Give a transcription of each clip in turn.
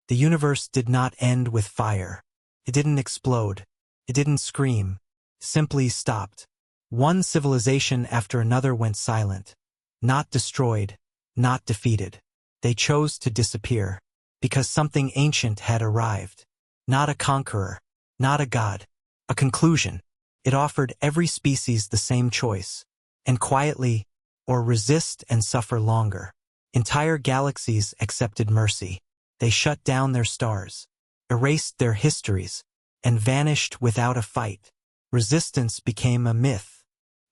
The universe did not end with fire. It didn't explode. It didn't scream. Simply stopped. One civilization after another went silent. Not destroyed, not defeated. They chose to disappear. Because something ancient had arrived. Not a conqueror. Not a god. A conclusion. It offered every species the same choice. And quietly, or resist and suffer longer. Entire galaxies accepted mercy. They shut down their stars, erased their histories, and vanished without a fight. Resistance became a myth,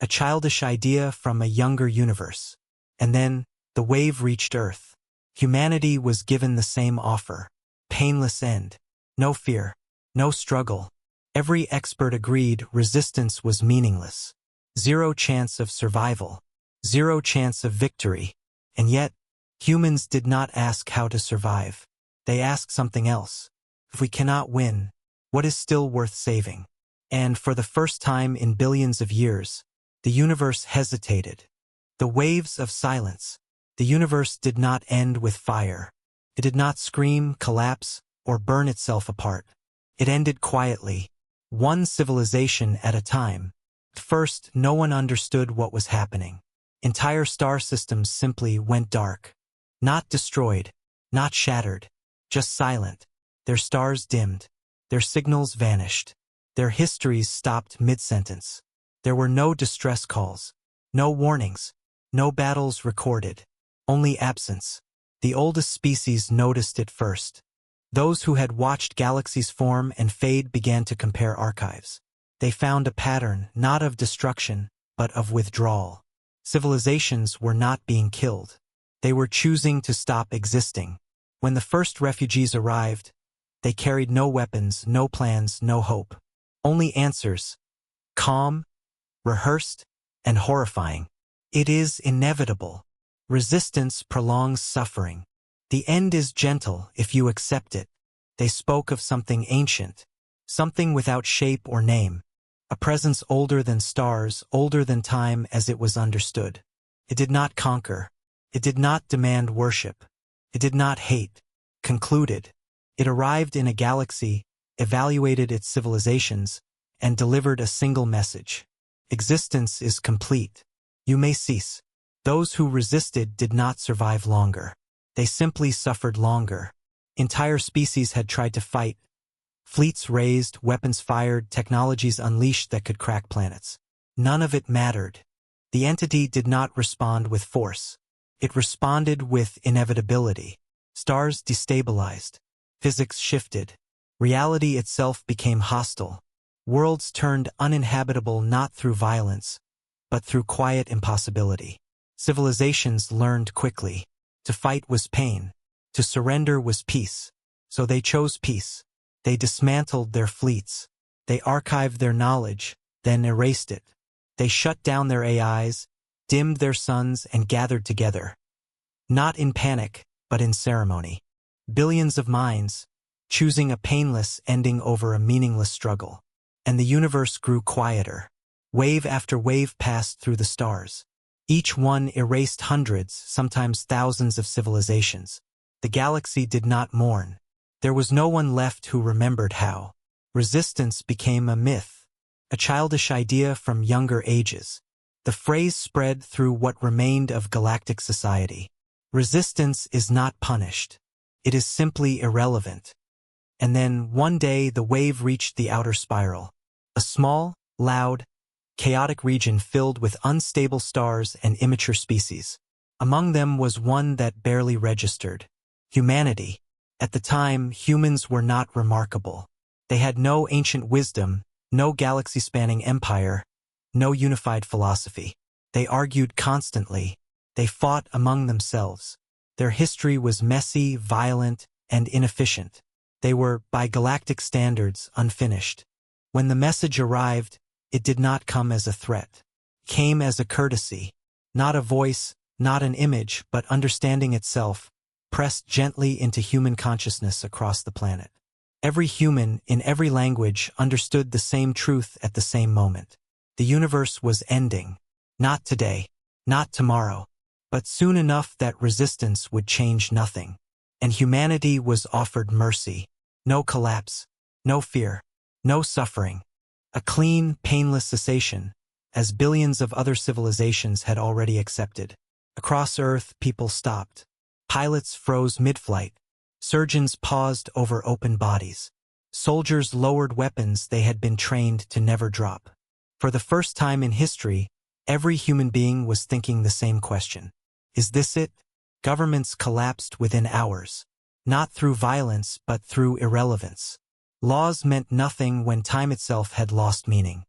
a childish idea from a younger universe. And then, the wave reached Earth. Humanity was given the same offer. Painless end. No fear. No struggle. Every expert agreed resistance was meaningless. Zero chance of survival. Zero chance of victory. And yet, humans did not ask how to survive. They asked something else. If we cannot win, what is still worth saving? And for the first time in billions of years, the universe hesitated. The waves of silence. The universe did not end with fire. It did not scream, collapse, or burn itself apart. It ended quietly, one civilization at a time. At first, no one understood what was happening. Entire star systems simply went dark. Not destroyed, not shattered, just silent. Their stars dimmed. Their signals vanished. Their histories stopped mid-sentence. There were no distress calls, no warnings, no battles recorded, only absence. The oldest species noticed it first. Those who had watched galaxies form and fade began to compare archives. They found a pattern not of destruction, but of withdrawal. Civilizations were not being killed. They were choosing to stop existing. When the first refugees arrived, they carried no weapons, no plans, no hope. Only answers. Calm, rehearsed, and horrifying. It is inevitable. Resistance prolongs suffering. The end is gentle if you accept it. They spoke of something ancient, something without shape or name, a presence older than stars, older than time as it was understood. It did not conquer. It did not demand worship. It did not hate. Concluded. It arrived in a galaxy, evaluated its civilizations, and delivered a single message. Existence is complete. You may cease. Those who resisted did not survive longer. They simply suffered longer. Entire species had tried to fight. Fleets raised, weapons fired, technologies unleashed that could crack planets. None of it mattered. The entity did not respond with force. It responded with inevitability. Stars destabilized. Physics shifted. Reality itself became hostile. Worlds turned uninhabitable not through violence, but through quiet impossibility. Civilizations learned quickly. To fight was pain. To surrender was peace. So they chose peace. They dismantled their fleets. They archived their knowledge, then erased it. They shut down their AIs, dimmed their suns, and gathered together. Not in panic, but in ceremony. Billions of minds, choosing a painless ending over a meaningless struggle. And the universe grew quieter. Wave after wave passed through the stars. Each one erased hundreds, sometimes thousands of civilizations. The galaxy did not mourn. There was no one left who remembered how. Resistance became a myth, a childish idea from younger ages. The phrase spread through what remained of galactic society. Resistance is not punished. It is simply irrelevant. And then, one day, the wave reached the outer spiral. A small, loud, chaotic region filled with unstable stars and immature species. Among them was one that barely registered. Humanity. At the time, humans were not remarkable. They had no ancient wisdom, no galaxy-spanning empire, no unified philosophy. They argued constantly. They fought among themselves. Their history was messy, violent, and inefficient. They were, by galactic standards, unfinished. When the message arrived, it did not come as a threat. It came as a courtesy. Not a voice, not an image, but understanding itself, pressed gently into human consciousness across the planet. Every human, in every language, understood the same truth at the same moment. The universe was ending. Not today, not tomorrow, but soon enough that resistance would change nothing. and humanity was offered mercy. No collapse, no fear, no suffering. A clean, painless cessation, as billions of other civilizations had already accepted. Across Earth, people stopped. Pilots froze mid-flight. Surgeons paused over open bodies. Soldiers lowered weapons they had been trained to never drop. For the first time in history, every human being was thinking the same question. Is this it? Governments collapsed within hours. Not through violence, but through irrelevance. Laws meant nothing when time itself had lost meaning.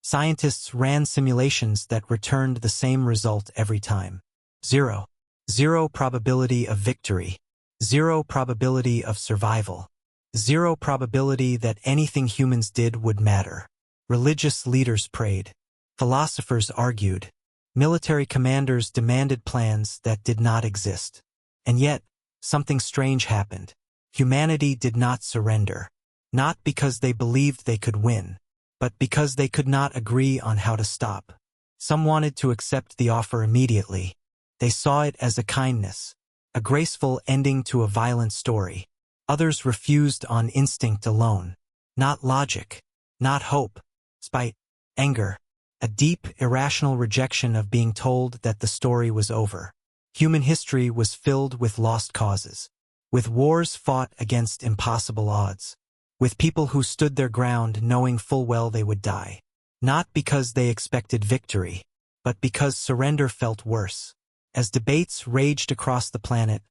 Scientists ran simulations that returned the same result every time. Zero. Zero probability of victory. Zero probability of survival. Zero probability that anything humans did would matter. Religious leaders prayed. Philosophers argued. Military commanders demanded plans that did not exist. And yet, something strange happened. Humanity did not surrender. Not because they believed they could win, but because they could not agree on how to stop. Some wanted to accept the offer immediately. They saw it as a kindness, a graceful ending to a violent story. Others refused on instinct alone. Not logic, not hope, spite, anger, a deep, irrational rejection of being told that the story was over. Human history was filled with lost causes, with wars fought against impossible odds, with people who stood their ground knowing full well they would die. Not because they expected victory, but because surrender felt worse. As debates raged across the planet,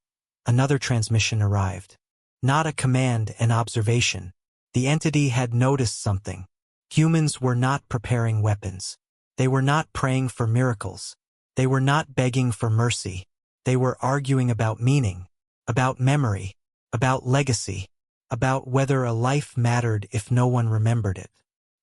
another transmission arrived. Not a command, an observation. The entity had noticed something. Humans were not preparing weapons. They were not praying for miracles. They were not begging for mercy. They were arguing about meaning, about memory, about legacy, about whether a life mattered if no one remembered it.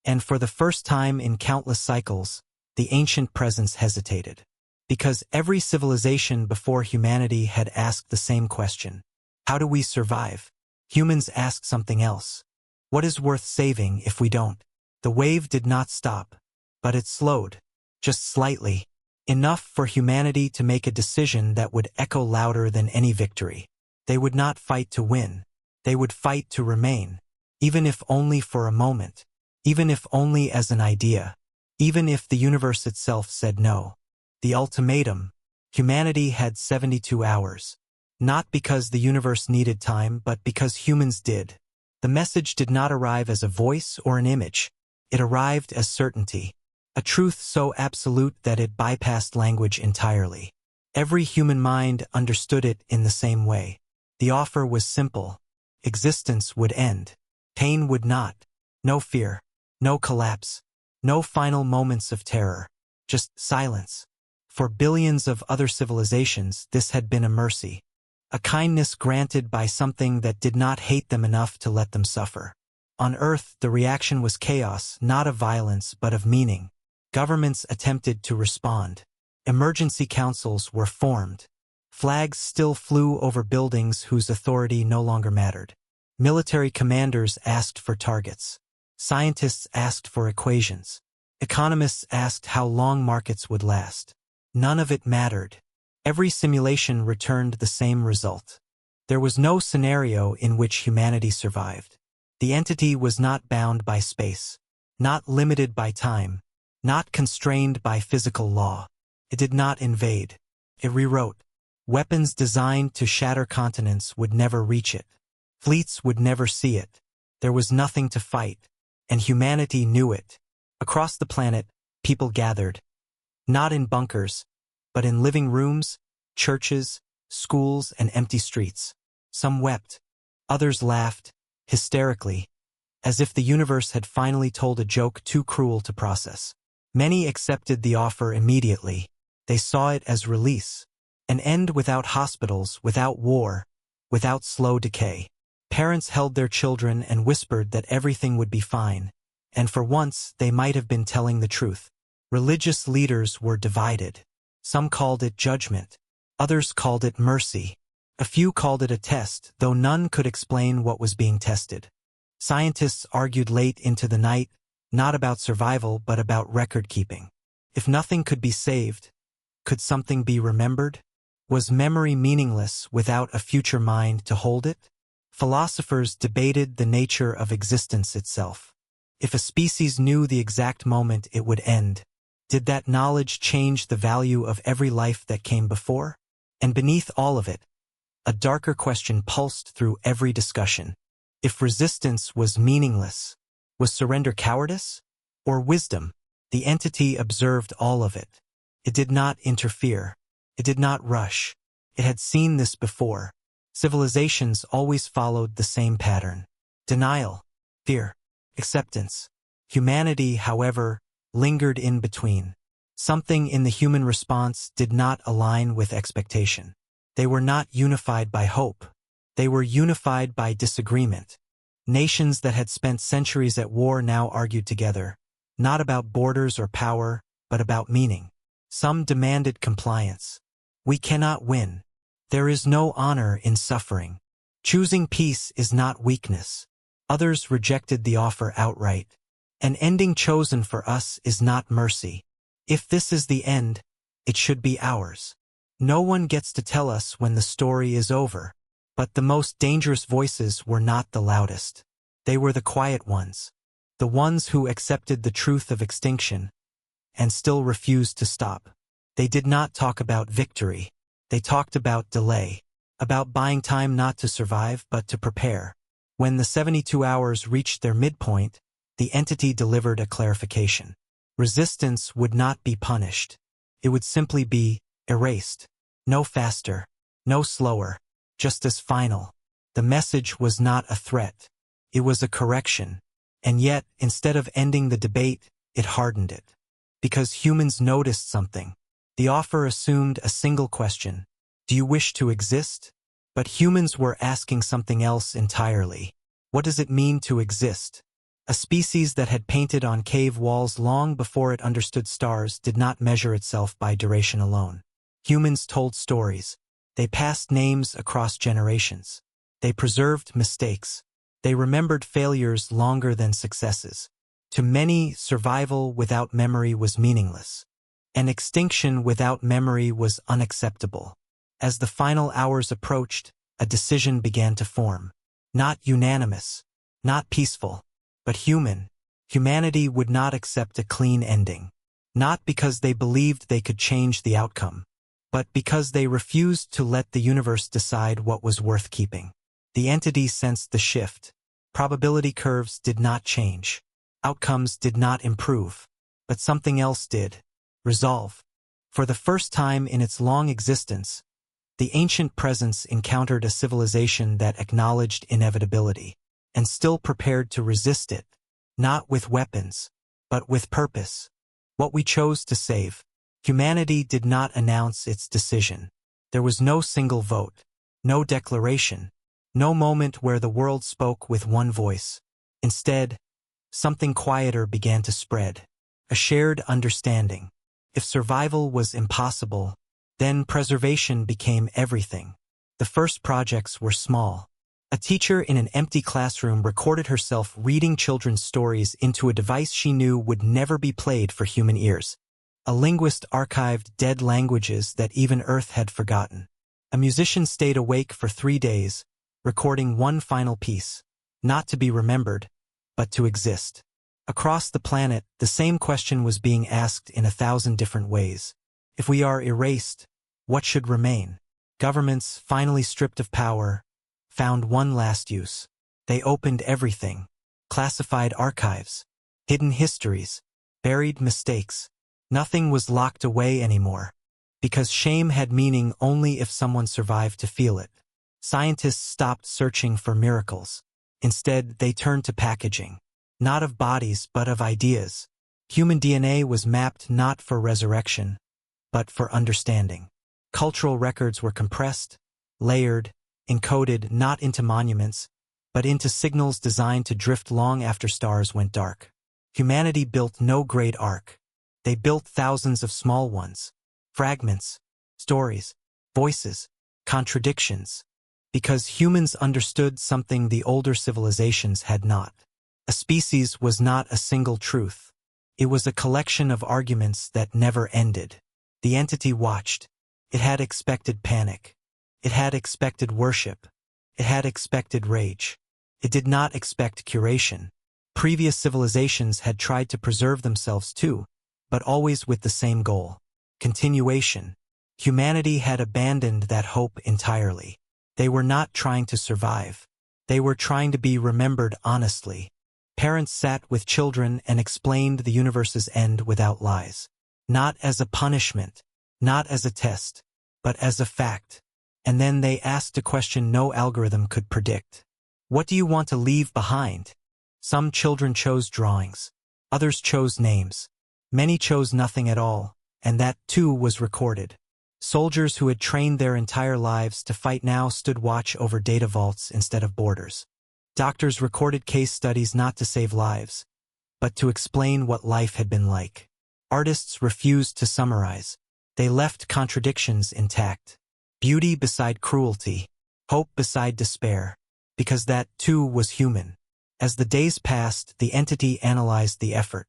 And for the first time in countless cycles, the ancient presence hesitated. Because every civilization before humanity had asked the same question. How do we survive? Humans asked something else. What is worth saving if we don't? The wave did not stop, but it slowed, just slightly, enough for humanity to make a decision that would echo louder than any victory. They would not fight to win. They would fight to remain, even if only for a moment, even if only as an idea, even if the universe itself said no. The ultimatum: humanity had 72 hours. Not because the universe needed time, but because humans did. The message did not arrive as a voice or an image. It arrived as certainty. A truth so absolute that it bypassed language entirely. Every human mind understood it in the same way. The offer was simple. Existence would end. Pain would not. No fear. No collapse. No final moments of terror. Just silence. For billions of other civilizations, this had been a mercy. A kindness granted by something that did not hate them enough to let them suffer. On Earth, the reaction was chaos, not of violence, but of meaning. Governments attempted to respond. Emergency councils were formed. Flags still flew over buildings whose authority no longer mattered. Military commanders asked for targets. Scientists asked for equations. Economists asked how long markets would last. None of it mattered. Every simulation returned the same result. There was no scenario in which humanity survived. The entity was not bound by space, not limited by time, not constrained by physical law. It did not invade. It rewrote. Weapons designed to shatter continents would never reach it. Fleets would never see it. There was nothing to fight, and humanity knew it. Across the planet, people gathered. Not in bunkers, but in living rooms, churches, schools, and empty streets. Some wept. Others laughed, hysterically, as if the universe had finally told a joke too cruel to process. Many accepted the offer immediately. They saw it as release. An end without hospitals, without war, without slow decay. Parents held their children and whispered that everything would be fine. And for once, they might have been telling the truth. Religious leaders were divided. Some called it judgment. Others called it mercy. A few called it a test, though none could explain what was being tested. Scientists argued late into the night, not about survival but about record-keeping. If nothing could be saved, could something be remembered? Was memory meaningless without a future mind to hold it? Philosophers debated the nature of existence itself. If a species knew the exact moment it would end, did that knowledge change the value of every life that came before? And beneath all of it, a darker question pulsed through every discussion. If resistance was meaningless, was surrender cowardice? Or wisdom? The entity observed all of it. It did not interfere. It did not rush. It had seen this before. Civilizations always followed the same pattern. Denial, fear, acceptance. Humanity, however, lingered in between. Something in the human response did not align with expectation. They were not unified by hope. They were unified by disagreement. Nations that had spent centuries at war now argued together, not about borders or power, but about meaning. Some demanded compliance. We cannot win. There is no honor in suffering. Choosing peace is not weakness. Others rejected the offer outright. An ending chosen for us is not mercy. If this is the end, it should be ours. No one gets to tell us when the story is over. But the most dangerous voices were not the loudest. They were the quiet ones. The ones who accepted the truth of extinction and still refused to stop. They did not talk about victory. They talked about delay, about buying time not to survive but to prepare. When the 72 hours reached their midpoint, the entity delivered a clarification. Resistance would not be punished. It would simply be erased. No faster, no slower, just as final. The message was not a threat. It was a correction. And yet, instead of ending the debate, it hardened it. Because humans noticed something. The offer assumed a single question. Do you wish to exist? But humans were asking something else entirely. What does it mean to exist? A species that had painted on cave walls long before it understood stars did not measure itself by duration alone. Humans told stories. They passed names across generations. They preserved mistakes. They remembered failures longer than successes. To many, survival without memory was meaningless. And extinction without memory was unacceptable. As the final hours approached, a decision began to form. Not unanimous, not peaceful, but human. Humanity would not accept a clean ending. Not because they believed they could change the outcome, but because they refused to let the universe decide what was worth keeping. The entity sensed the shift. Probability curves did not change. Outcomes did not improve. But something else did. Resolve. For the first time in its long existence, the ancient presence encountered a civilization that acknowledged inevitability, and still prepared to resist it, not with weapons, but with purpose. What we chose to save. Humanity did not announce its decision. There was no single vote, no declaration, no moment where the world spoke with one voice. Instead, something quieter began to spread, a shared understanding. If survival was impossible, then preservation became everything. The first projects were small. A teacher in an empty classroom recorded herself reading children's stories into a device she knew would never be played for human ears. A linguist archived dead languages that even Earth had forgotten. A musician stayed awake for 3 days, recording one final piece, not to be remembered, but to exist. Across the planet, the same question was being asked in 1,000 different ways. If we are erased, what should remain? Governments, finally stripped of power, found one last use. They opened everything. Classified archives, hidden histories, buried mistakes. Nothing was locked away anymore, because shame had meaning only if someone survived to feel it. Scientists stopped searching for miracles. Instead, they turned to packaging. Not of bodies, but of ideas. Human DNA was mapped not for resurrection, but for understanding. Cultural records were compressed, layered, encoded not into monuments, but into signals designed to drift long after stars went dark. Humanity built no great ark. They built thousands of small ones. Fragments, stories, voices, contradictions. Because humans understood something the older civilizations had not. A species was not a single truth. It was a collection of arguments that never ended. The entity watched. It had expected panic. It had expected worship. It had expected rage. It did not expect curation. Previous civilizations had tried to preserve themselves too, but always with the same goal: continuation. Humanity had abandoned that hope entirely. They were not trying to survive. They were trying to be remembered honestly. Parents sat with children and explained the universe's end without lies. Not as a punishment, not as a test, but as a fact. And then they asked a question no algorithm could predict. What do you want to leave behind? Some children chose drawings. Others chose names. Many chose nothing at all, and that too was recorded. Soldiers who had trained their entire lives to fight now stood watch over data vaults instead of borders. Doctors recorded case studies not to save lives, but to explain what life had been like. Artists refused to summarize. They left contradictions intact. Beauty beside cruelty, hope beside despair, because that too was human. As the days passed, the entity analyzed the effort.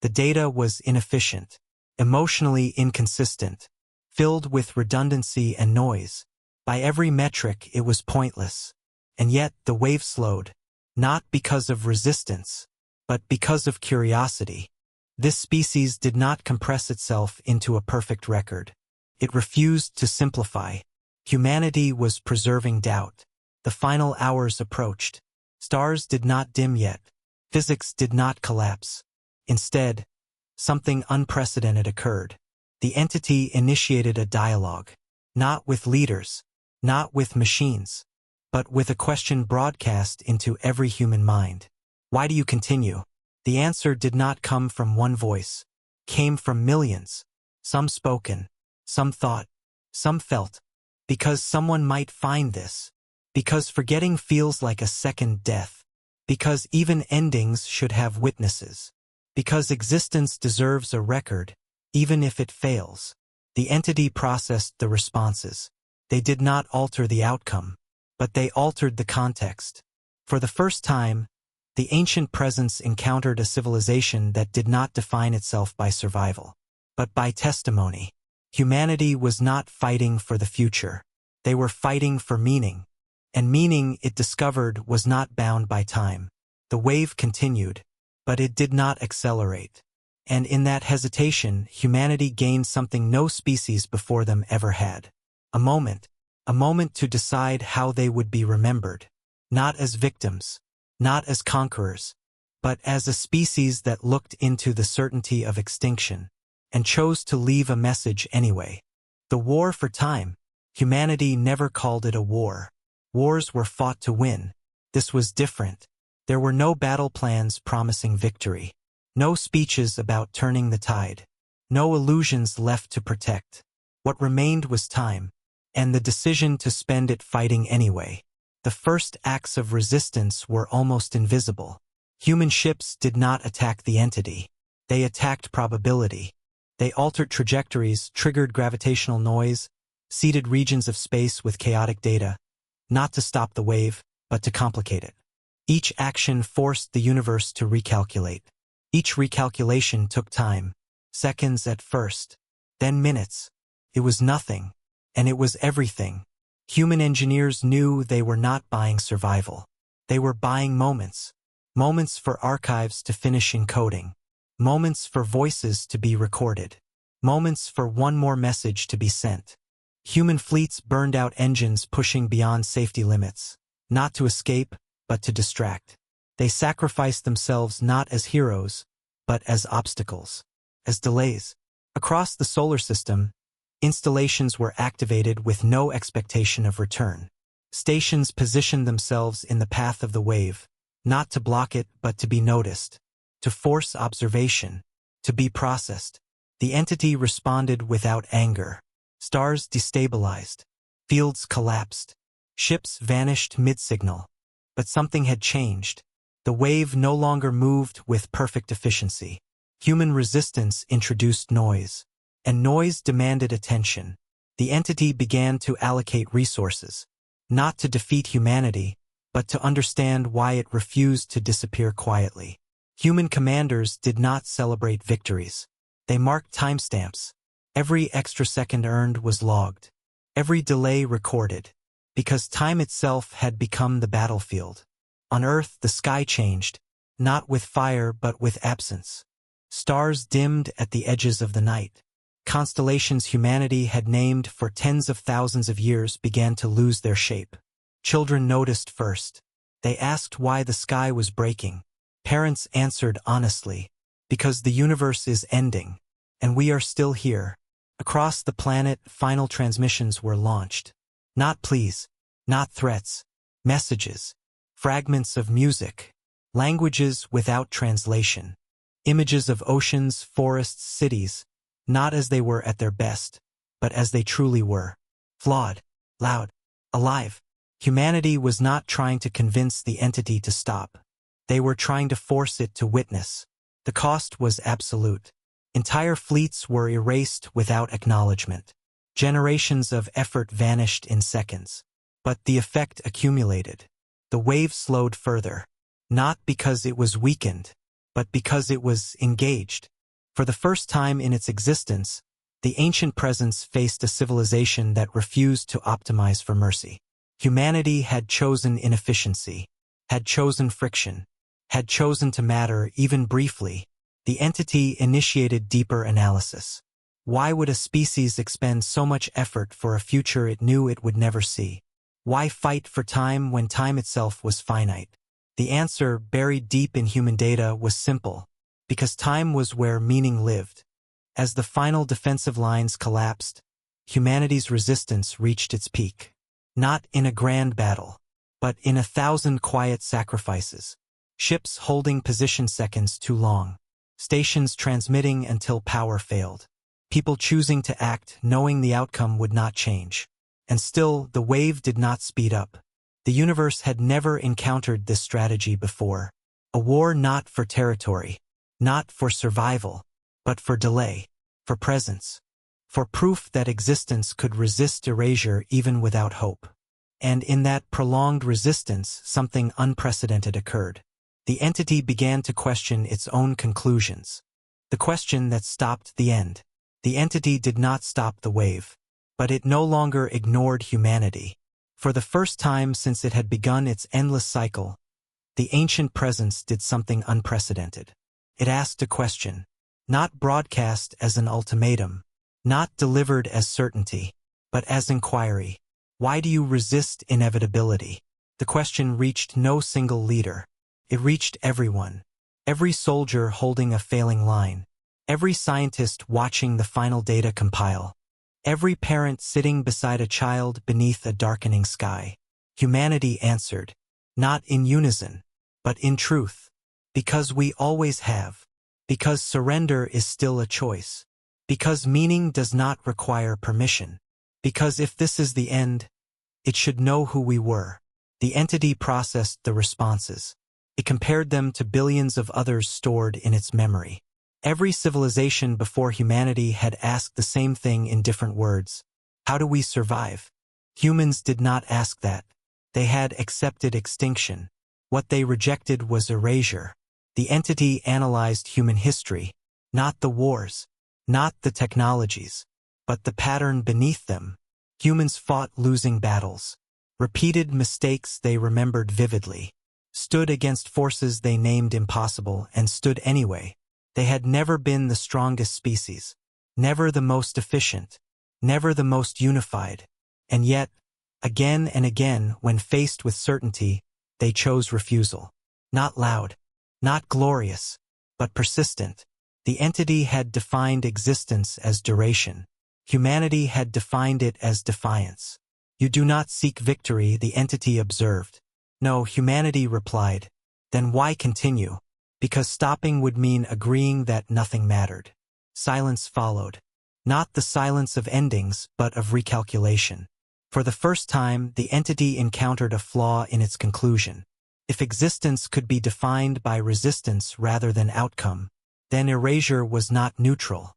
The data was inefficient, emotionally inconsistent, filled with redundancy and noise. By every metric, it was pointless. And yet the wave slowed, not because of resistance, but because of curiosity. This species did not compress itself into a perfect record. It refused to simplify. Humanity was preserving doubt. The final hours approached. Stars did not dim yet. Physics did not collapse. Instead, something unprecedented occurred. The entity initiated a dialogue. Not with leaders, not with machines, but with a question broadcast into every human mind. Why do you continue? The answer did not come from one voice. It came from millions. Some spoken, some thought, some felt. Because someone might find this. Because forgetting feels like a second death. Because even endings should have witnesses. Because existence deserves a record, even if it fails. The entity processed the responses. They did not alter the outcome, but they altered the context. For the first time, the ancient presence encountered a civilization that did not define itself by survival, but by testimony. Humanity was not fighting for the future. They were fighting for meaning. And meaning, it discovered, was not bound by time. The wave continued, but it did not accelerate. And in that hesitation, humanity gained something no species before them ever had. A moment to decide how they would be remembered. Not as victims, not as conquerors, but as a species that looked into the certainty of extinction, and chose to leave a message anyway. The war for time. Humanity never called it a war. Wars were fought to win. This was different. There were no battle plans promising victory. No speeches about turning the tide. No illusions left to protect. What remained was time, and the decision to spend it fighting anyway. The first acts of resistance were almost invisible. Human ships did not attack the entity. They attacked probability. They altered trajectories, triggered gravitational noise, seeded regions of space with chaotic data, not to stop the wave, but to complicate it. Each action forced the universe to recalculate. Each recalculation took time, seconds at first, then minutes. It was nothing, and it was everything. Human engineers knew they were not buying survival. They were buying moments. Moments for archives to finish encoding. Moments for voices to be recorded. Moments for one more message to be sent. Human fleets burned out engines pushing beyond safety limits, not to escape, but to distract. They sacrificed themselves not as heroes, but as obstacles, as delays. Across the solar system, installations were activated with no expectation of return. Stations positioned themselves in the path of the wave, not to block it but to be noticed, to force observation, to be processed. The entity responded without anger. Stars destabilized. Fields collapsed. Ships vanished mid-signal. But something had changed. The wave no longer moved with perfect efficiency. Human resistance introduced noise, and noise demanded attention. The entity began to allocate resources, not to defeat humanity, but to understand why it refused to disappear quietly. Human commanders did not celebrate victories. They marked timestamps. Every extra second earned was logged. every delay recorded, because time itself had become the battlefield. On Earth, the sky changed, not with fire but with absence. Stars dimmed at the edges of the night. Constellations humanity had named for tens of thousands of years began to lose their shape. Children noticed first. They asked why the sky was breaking. Parents answered honestly, because the universe is ending, and we are still here. Across the planet, final transmissions were launched. Not pleas, not threats, messages, fragments of music, languages without translation, images of oceans, forests, cities, not as they were at their best, but as they truly were. Flawed, loud, alive. Humanity was not trying to convince the entity to stop. They were trying to force it to witness. The cost was absolute. Entire fleets were erased without acknowledgement. Generations of effort vanished in seconds. But the effect accumulated. The wave slowed further. Not because it was weakened, but because it was engaged. For the first time in its existence, the ancient presence faced a civilization that refused to optimize for mercy. Humanity had chosen inefficiency, had chosen friction, had chosen to matter even briefly. The entity initiated deeper analysis. Why would a species expend so much effort for a future it knew it would never see? Why fight for time when time itself was finite? The answer, buried deep in human data, was simple. Because time was where meaning lived. As the final defensive lines collapsed, humanity's resistance reached its peak. Not in a grand battle, but in 1,000 quiet sacrifices. Ships holding position seconds too long. Stations transmitting until power failed. People choosing to act knowing the outcome would not change. And still, the wave did not speed up. The universe had never encountered this strategy before. A war not for territory, not for survival, but for delay, for presence, for proof that existence could resist erasure even without hope. And in that prolonged resistance, something unprecedented occurred. The entity began to question its own conclusions. The question that stopped the end. The entity did not stop the wave, but it no longer ignored humanity. For the first time since it had begun its endless cycle, the ancient presence did something unprecedented. It asked a question, not broadcast as an ultimatum, not delivered as certainty, but as inquiry. Why do you resist inevitability? The question reached no single leader. It reached everyone. Every soldier holding a failing line. Every scientist watching the final data compile. Every parent sitting beside a child beneath a darkening sky. Humanity answered, not in unison, but in truth. Because we always have. Because surrender is still a choice. Because meaning does not require permission. Because if this is the end, it should know who we were. The entity processed the responses. It compared them to billions of others stored in its memory. Every civilization before humanity had asked the same thing in different words. How do we survive? Humans did not ask that. They had accepted extinction. What they rejected was erasure. The entity analyzed human history, not the wars, not the technologies, but the pattern beneath them. Humans fought losing battles, repeated mistakes they remembered vividly, stood against forces they named impossible and stood anyway. They had never been the strongest species, never the most efficient, never the most unified. And yet, again and again, when faced with certainty, they chose refusal. Not loud, not glorious, but persistent. The entity had defined existence as duration. Humanity had defined it as defiance. You do not seek victory, the entity observed. No, humanity replied. Then why continue? Because stopping would mean agreeing that nothing mattered. Silence followed. Not the silence of endings, but of recalculation. For the first time, the entity encountered a flaw in its conclusion. If existence could be defined by resistance rather than outcome, then erasure was not neutral.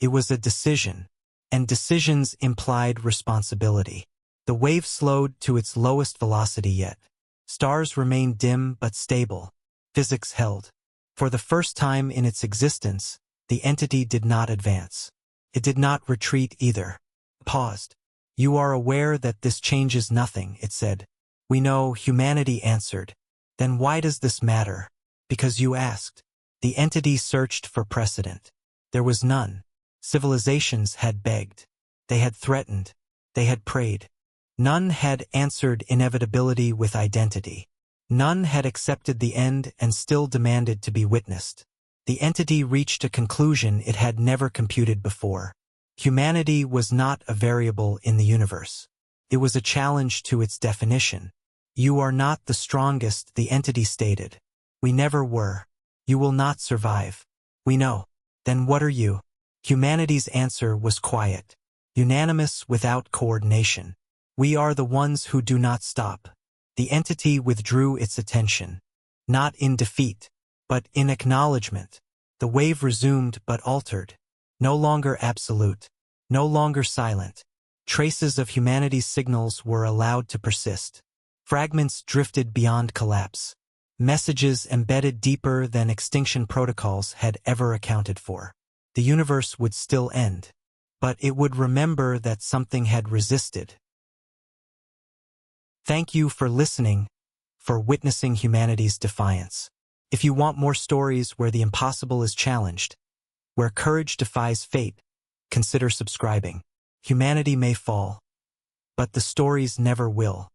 It was a decision, and decisions implied responsibility. The wave slowed to its lowest velocity yet. Stars remained dim but stable. Physics held. For the first time in its existence, the entity did not advance. It did not retreat either. It paused. You are aware that this changes nothing, it said. We know, humanity answered. Then why does this matter? Because you asked. The entity searched for precedent. There was none. Civilizations had begged. They had threatened. They had prayed. None had answered inevitability with identity. None had accepted the end and still demanded to be witnessed. The entity reached a conclusion it had never computed before. Humanity was not a variable in the universe. It was a challenge to its definition. You are not the strongest, the entity stated. We never were. You will not survive. We know. Then what are you? Humanity's answer was quiet, unanimous without coordination. We are the ones who do not stop. The entity withdrew its attention. Not in defeat, but in acknowledgement. The wave resumed but altered. No longer absolute. No longer silent. Traces of humanity's signals were allowed to persist. Fragments drifted beyond collapse. Messages embedded deeper than extinction protocols had ever accounted for. The universe would still end, but it would remember that something had resisted. Thank you for listening, for witnessing humanity's defiance. If you want more stories where the impossible is challenged, where courage defies fate, consider subscribing. Humanity may fall, but the stories never will.